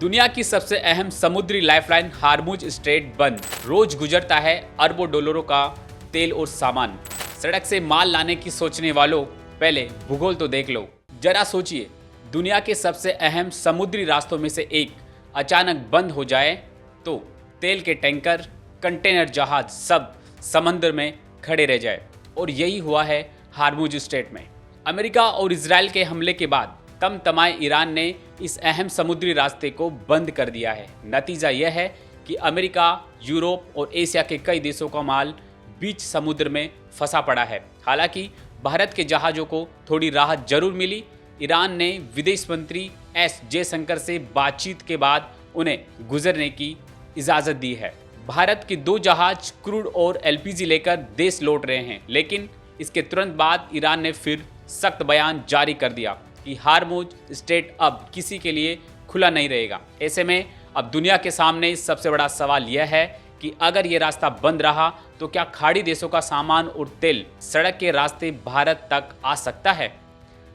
दुनिया की सबसे अहम समुद्री लाइफलाइन हार्मुज स्ट्रेट बंद। रोज गुजरता है अरबों डॉलरों का तेल और सामान। सड़क से माल लाने की सोचने वालों, पहले भूगोल तो देख लो। जरा सोचिए, दुनिया के सबसे अहम समुद्री रास्तों में से एक अचानक बंद हो जाए तो तेल के टैंकर, कंटेनर जहाज सब समंदर में खड़े रह जाए। और यही हुआ है हार्मुज स्ट्रेट में। अमेरिका और इजराइल के हमले के बाद तमतमाए ईरान ने इस अहम समुद्री रास्ते को बंद कर दिया है। नतीजा यह है कि अमेरिका, यूरोप और एशिया के कई देशों का माल बीच समुद्र में फंसा पड़ा है। हालांकि भारत के जहाज़ों को थोड़ी राहत जरूर मिली। ईरान ने विदेश मंत्री एस जयशंकर से बातचीत के बाद उन्हें गुजरने की इजाज़त दी है। भारत के 2 जहाज क्रूड और एलपीजी लेकर देश लौट रहे हैं, लेकिन इसके तुरंत बाद ईरान ने फिर सख्त बयान जारी कर दिया कि हार्मुज स्ट्रेट अब किसी के लिए खुला नहीं रहेगा। ऐसे में अब दुनिया के सामने सबसे बड़ा सवाल यह है कि अगर ये रास्ता बंद रहा तो क्या खाड़ी देशों का सामान और तेल सड़क के रास्ते भारत तक आ सकता है?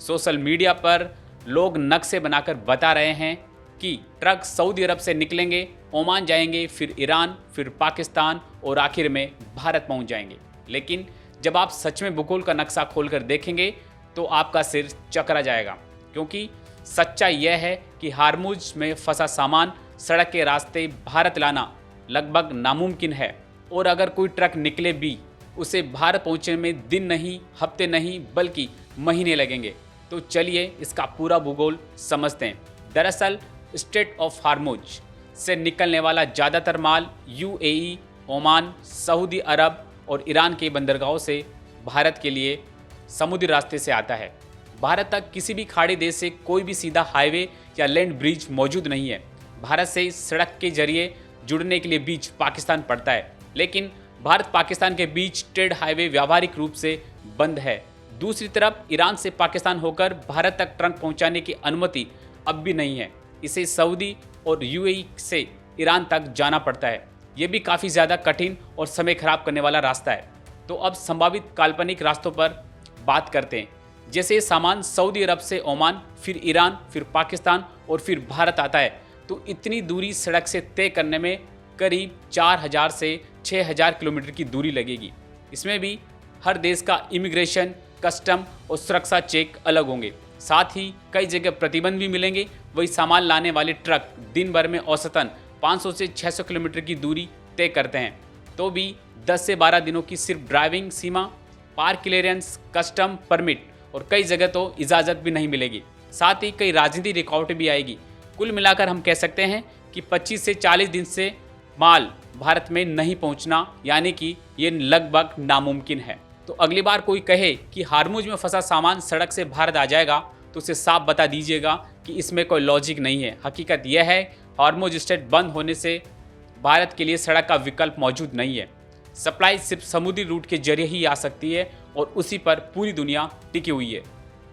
सोशल मीडिया पर लोग नक्शे बनाकर बता रहे हैं कि ट्रक सऊदी अरब से निकलेंगे, ओमान जाएंगे, फिर ईरान, फिर पाकिस्तान और आखिर में भारत पहुंच जाएंगे। लेकिन जब आप सच में भूगोल का नक्शा खोलकर देखेंगे तो आपका सिर चकरा जाएगा, क्योंकि सच्चाई यह है कि हार्मुज में फंसा सामान सड़क के रास्ते भारत लाना लगभग नामुमकिन है। और अगर कोई ट्रक निकले भी, उसे भारत पहुंचने में दिन नहीं, हफ्ते नहीं, बल्कि महीने लगेंगे। तो चलिए इसका पूरा भूगोल समझते हैं। दरअसल स्ट्रेट ऑफ हार्मुज से निकलने वाला ज़्यादातर माल यूएई, ओमान, सऊदी अरब और ईरान के बंदरगाहों से भारत के लिए समुद्री रास्ते से आता है। भारत तक किसी भी खाड़ी देश से कोई भी सीधा हाईवे या लैंड ब्रिज मौजूद नहीं है। भारत से सड़क के जरिए जुड़ने के लिए बीच पाकिस्तान पड़ता है, लेकिन भारत पाकिस्तान के बीच ट्रेड हाईवे व्यावहारिक रूप से बंद है। दूसरी तरफ ईरान से पाकिस्तान होकर भारत तक ट्रक पहुंचाने की अनुमति अब भी नहीं है। इसे सऊदी और यूएई से ईरान तक जाना पड़ता है। ये भी काफ़ी ज़्यादा कठिन और समय खराब करने वाला रास्ता है। तो अब संभावित काल्पनिक रास्तों पर बात करते हैं। जैसे सामान सऊदी अरब से ओमान, फिर ईरान, फिर पाकिस्तान और फिर भारत आता है, तो इतनी दूरी सड़क से तय करने में करीब 4000 से 6000 किलोमीटर की दूरी लगेगी। इसमें भी हर देश का इमिग्रेशन, कस्टम और सुरक्षा चेक अलग होंगे। साथ ही कई जगह प्रतिबंध भी मिलेंगे। वही सामान लाने वाले ट्रक दिन भर में औसतन 500 से 600 किलोमीटर की दूरी तय करते हैं, तो भी 10 से 12 दिनों की सिर्फ ड्राइविंग सीमा, पार्क क्लियरेंस, कस्टम परमिट और कई जगह तो इजाज़त भी नहीं मिलेगी। साथ ही कई राजनीतिक रुकावटें भी आएगी। कुल मिलाकर हम कह सकते हैं कि 25 से 40 दिन से माल भारत में नहीं पहुंचना, यानी कि ये लगभग नामुमकिन है। तो अगली बार कोई कहे कि हार्मुज में फंसा सामान सड़क से भारत आ जाएगा, तो उसे साफ बता दीजिएगा कि इसमें कोई लॉजिक नहीं है। हकीकत यह है, हार्मुज स्ट्रेट बंद होने से भारत के लिए सड़क का विकल्प मौजूद नहीं है। सप्लाई सिर्फ समुद्री रूट के जरिए ही आ सकती है और उसी पर पूरी दुनिया टिकी हुई है।